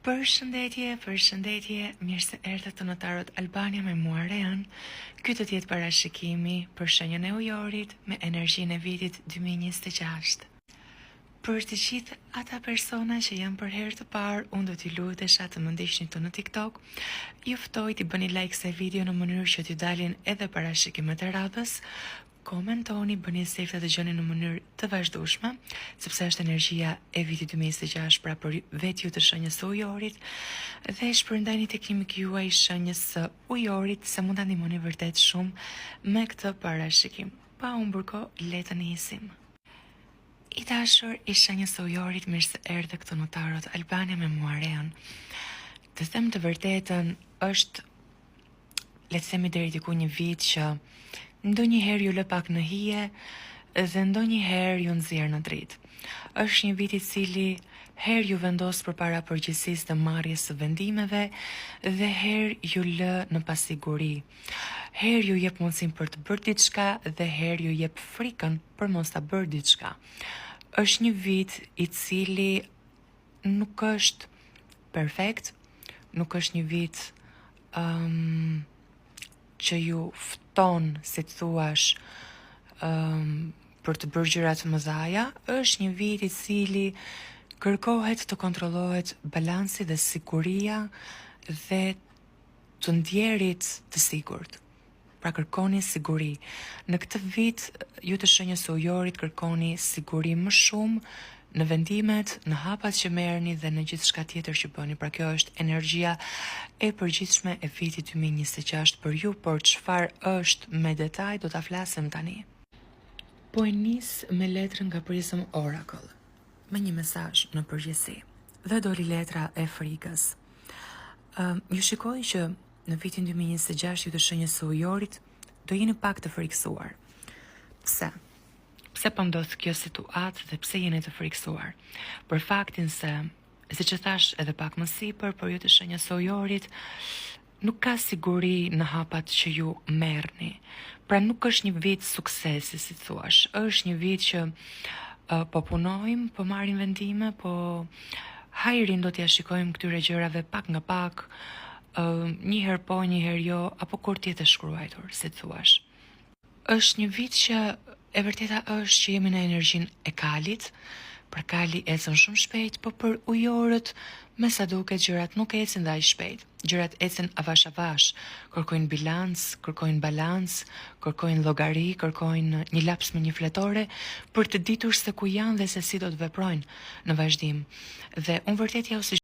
Përshëndetje, mirë se erdhët të notarot Albania me mua Rean. Ky do të jetë parashikimi për shenjën e ujorit me energjinë e vitit 2026. Për të gjithë ata persona që janë për herë të parë, unë do t'i lutesha të më ndiqni këtu në TikTok. Ju ftoj t'i bëni like kësaj video në mënyrë që t'ju dalin edhe parashikimet e radhës. Komentoni, bëni save të dëgjoni në mënyrë të vazhdueshme, sepse është energjia e vitit 2026 pra për vetë ju të shenjës së ujorit, dhe shpërndajni teknimin juaj shenjës së ujorit se mund ta ndihmoni vërtet shumë me këtë parashikim. Pa humbur kohë, le të nisim. I dashur i shenjës së ujorit, mirë se erdhe këtu notarot Albania me mua Rean. Të them të vërtetën, është le të themi deri diku një vit që ndonjëherë ju lë pak në hije dhe ndonjëherë ju nxjerr në dritë. Është një vit i cili herë ju vendos përpara përgjegjësisë të marrjes së vendimeve dhe herë ju lë në pasiguri. Herë ju jep mundësinë për të bërë diçka dhe herë ju jep frikën për mos ta bërë diçka. Është një vit i cili nuk është perfekt, nuk është një vit që ju fton, si të thuash, për të bërë gjëra të mëdha. Është një vit i cili kërkohet të kontrollohet balansi dhe siguria dhe të ndjerit të sigurt. Pra kërkoni siguri. Në këtë vit, ju të shenjës së ujorit kërkoni siguri më shumë në vendimet, në hapat që merrni dhe në gjithçka tjetër që bëni. Pra kjo është energjia e përgjithshme e vitit 2026 për ju, por çfarë është me detaj do ta flasim tani. Po e nis me letrën nga Prism Oracle, me një mesazh në përgjithësi. Dhe doli letra e frikës. Ju shikoj që në vitin 2026 ju të shenjës së ujorit do jeni pak të frikësuar. Pse? Pse po ndodh kjo situatë dhe pse jeni të frikësuar? Për faktin se, siç e thash edhe pak më sipër, për ju të shenjës së ujorit nuk ka siguri në hapat që ju merrni. Pra nuk është një vit suksesi, si thuash. Është një vit që po punojmë, po marrim vendime, po hajrin do t'ja shikojmë këtyre gjërave pak nga pak, një herë po, një herë jo, apo kur t'jetë shkruajtur, si thuash. Është një vit që e vërteta është që jemi në energjinë e kalit, pra kali ecën shumë shpejt, po për ujorët, me sa duket gjërat nuk ecin dhe aq shpejt. Gjërat ecin avash avash, kërkojnë bilans, kërkojnë balans, kërkojnë llogari, kërkojnë një laps me një fletore për të ditur se ku janë dhe se si do të veprojnë në vazhdim. Dhe unë vërtet ja